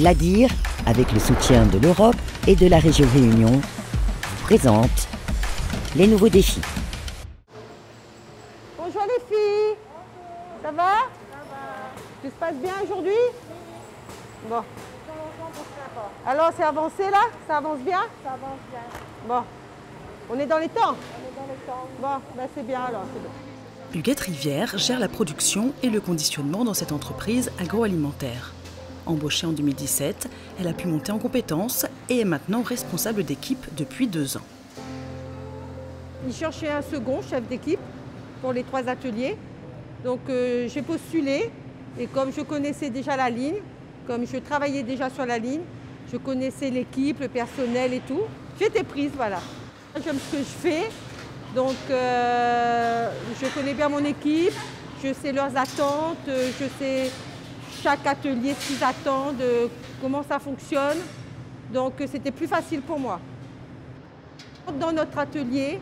L'ADIR, avec le soutien de l'Europe et de la région Réunion, vous présente les nouveaux défis. Bonjour les filles. Bonjour. Ça va? Ça va. Tout se passe bien aujourd'hui? Oui. Bon. Alors c'est avancé là? Ça avance bien? Ça avance bien. Bon. On est dans les temps? On est dans les temps. Bon, ben c'est bien alors. Huguette Rivière gère la production et le conditionnement dans cette entreprise agroalimentaire. Embauchée en 2017, elle a pu monter en compétences et est maintenant responsable d'équipe depuis 2 ans. Ils cherchaient un second chef d'équipe pour les 3 ateliers. Donc j'ai postulé et comme je connaissais déjà la ligne, comme je travaillais déjà sur la ligne, je connaissais l'équipe, le personnel et tout, j'étais prise, voilà. J'aime ce que je fais, donc je connais bien mon équipe, je sais leurs attentes, je sais chaque atelier ce qu'ils attendent, comment ça fonctionne, donc c'était plus facile pour moi. Dans notre atelier,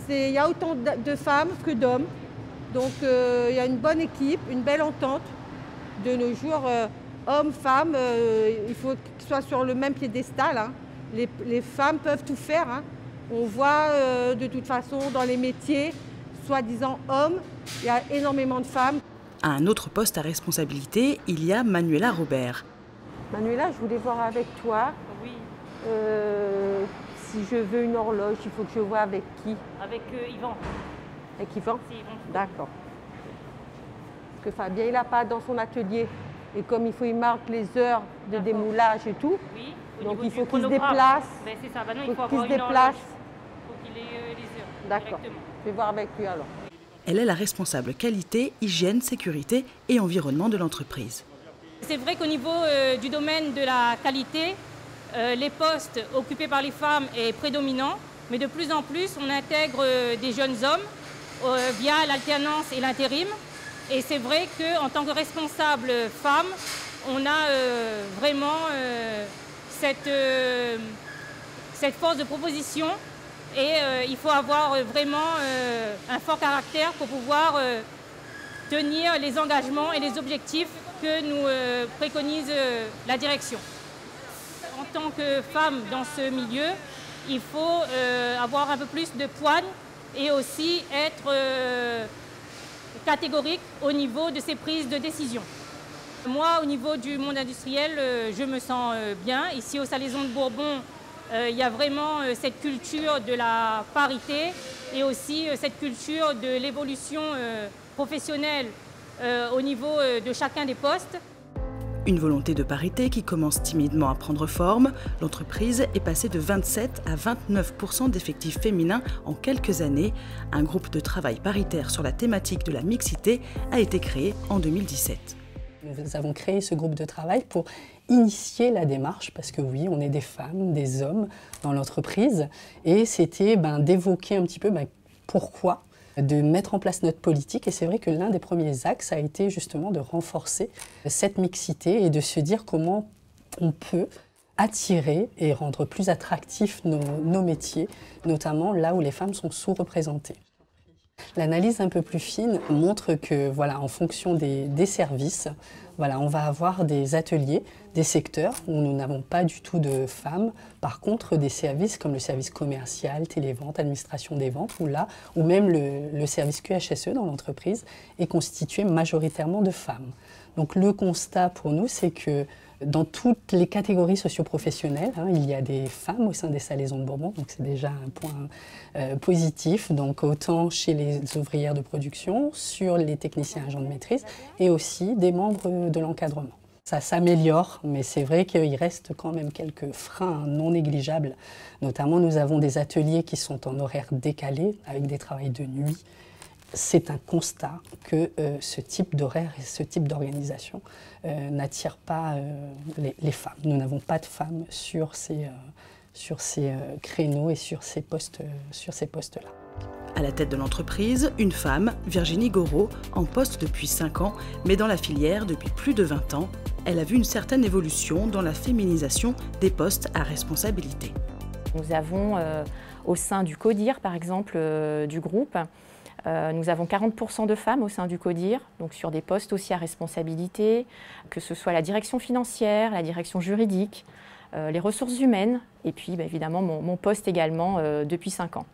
il y a autant de femmes que d'hommes, donc il y a une bonne équipe, une belle entente. De nos jours, hommes, femmes, il faut qu'ils soient sur le même piédestal. Hein. Les femmes peuvent tout faire. Hein. On voit de toute façon dans les métiers, soi-disant hommes, il y a énormément de femmes. À un autre poste à responsabilité, il y a Manuela Robert. Manuela, je voulais voir avec toi. Oui. Si je veux une horloge, il faut que je vois avec qui? Avec Yvan. Avec Yvan? C'est Yvan. D'accord. Parce que Fabien, il n'a pas dans son atelier. Et comme il faut, il marque les heures de démoulage et tout. Oui. Donc il faut qu'il se déplace. Ben, c'est ça. Maintenant, Il il faut qu'il avoir se une horloge. déplace. Il faut qu'il ait les heures. D'accord. Directement. Je vais voir avec lui alors. Elle est la responsable qualité, hygiène, sécurité et environnement de l'entreprise. C'est vrai qu'au niveau du domaine de la qualité, les postes occupés par les femmes est prédominant, mais de plus en plus, on intègre des jeunes hommes via l'alternance et l'intérim. Et c'est vrai qu'en tant que responsable femme, on a vraiment cette force de proposition et il faut avoir vraiment un fort caractère pour pouvoir tenir les engagements et les objectifs que nous préconise la direction. En tant que femme dans ce milieu, il faut avoir un peu plus de poigne et aussi être catégorique au niveau de ses prises de décision. Moi, au niveau du monde industriel, je me sens bien. Ici, au Salaison de Bourbon, il y a vraiment cette culture de la parité et aussi cette culture de l'évolution professionnelle au niveau de chacun des postes. Une volonté de parité qui commence timidement à prendre forme. L'entreprise est passée de 27 à 29% d'effectifs féminins en quelques années. Un groupe de travail paritaire sur la thématique de la mixité a été créé en 2017. Nous avons créé ce groupe de travail pour initier la démarche, parce que oui, on est des femmes, des hommes dans l'entreprise, et c'était d'évoquer un petit peu pourquoi, de mettre en place notre politique. Et c'est vrai que l'un des premiers axes a été justement de renforcer cette mixité et de se dire comment on peut attirer et rendre plus attractifs nos métiers, notamment là où les femmes sont sous-représentées. L'analyse un peu plus fine montre que, voilà, en fonction des services, voilà, on va avoir des ateliers, des secteurs où nous n'avons pas du tout de femmes. Par contre, des services comme le service commercial, télévente, administration des ventes, ou même le service QHSE dans l'entreprise est constitué majoritairement de femmes. Donc le constat pour nous, c'est que dans toutes les catégories socio-professionnelles, il y a des femmes au sein des Salaisons de Bourbon, donc c'est déjà un point positif, donc autant chez les ouvrières de production, sur les techniciens agents de maîtrise, et aussi des membres de l'encadrement. Ça s'améliore, mais c'est vrai qu'il reste quand même quelques freins non négligeables. Notamment, nous avons des ateliers qui sont en horaire décalé, avec des travails de nuit. C'est un constat que ce type d'horaire et ce type d'organisation n'attire pas les femmes. Nous n'avons pas de femmes sur ces créneaux et sur ces postes-là. À la tête de l'entreprise, une femme, Virginie Goreau, en poste depuis 5 ans, mais dans la filière depuis plus de 20 ans. Elle a vu une certaine évolution dans la féminisation des postes à responsabilité. Nous avons au sein du CODIR, par exemple, du groupe, Nous avons 40% de femmes au sein du CODIR, donc sur des postes aussi à responsabilité, que ce soit la direction financière, la direction juridique, les ressources humaines, et puis évidemment mon poste également depuis 5 ans.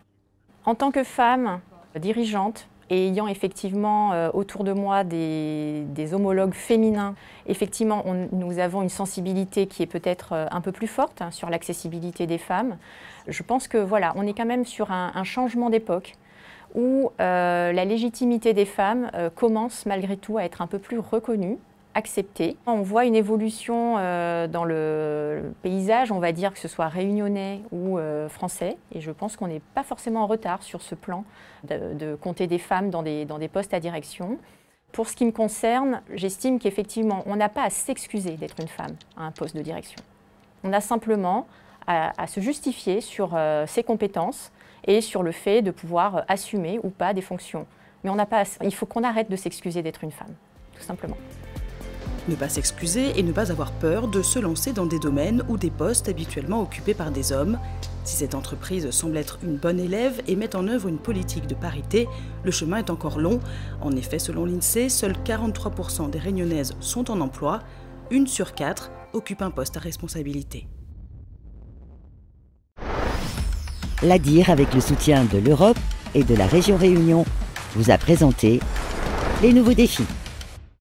En tant que femme dirigeante, et ayant effectivement autour de moi des homologues féminins, effectivement nous avons une sensibilité qui est peut-être un peu plus forte sur l'accessibilité des femmes. Je pense que voilà, on est quand même sur un changement d'époque où la légitimité des femmes commence malgré tout à être un peu plus reconnue, acceptée. On voit une évolution dans le paysage, on va dire que ce soit réunionnais ou français, et je pense qu'on n'est pas forcément en retard sur ce plan de compter des femmes dans des postes à direction. Pour ce qui me concerne, j'estime qu'effectivement, on n'a pas à s'excuser d'être une femme à un poste de direction. On a simplement à se justifier sur ses compétences et sur le fait de pouvoir assumer ou pas des fonctions. Mais il faut qu'on arrête de s'excuser d'être une femme, tout simplement. Ne pas s'excuser et ne pas avoir peur de se lancer dans des domaines ou des postes habituellement occupés par des hommes. Si cette entreprise semble être une bonne élève et met en œuvre une politique de parité, le chemin est encore long. En effet, selon l'INSEE, seuls 43% des Réunionnaises sont en emploi. 1 sur 4 occupe un poste à responsabilité. L'ADIR, avec le soutien de l'Europe et de la région Réunion, vous a présenté les nouveaux défis.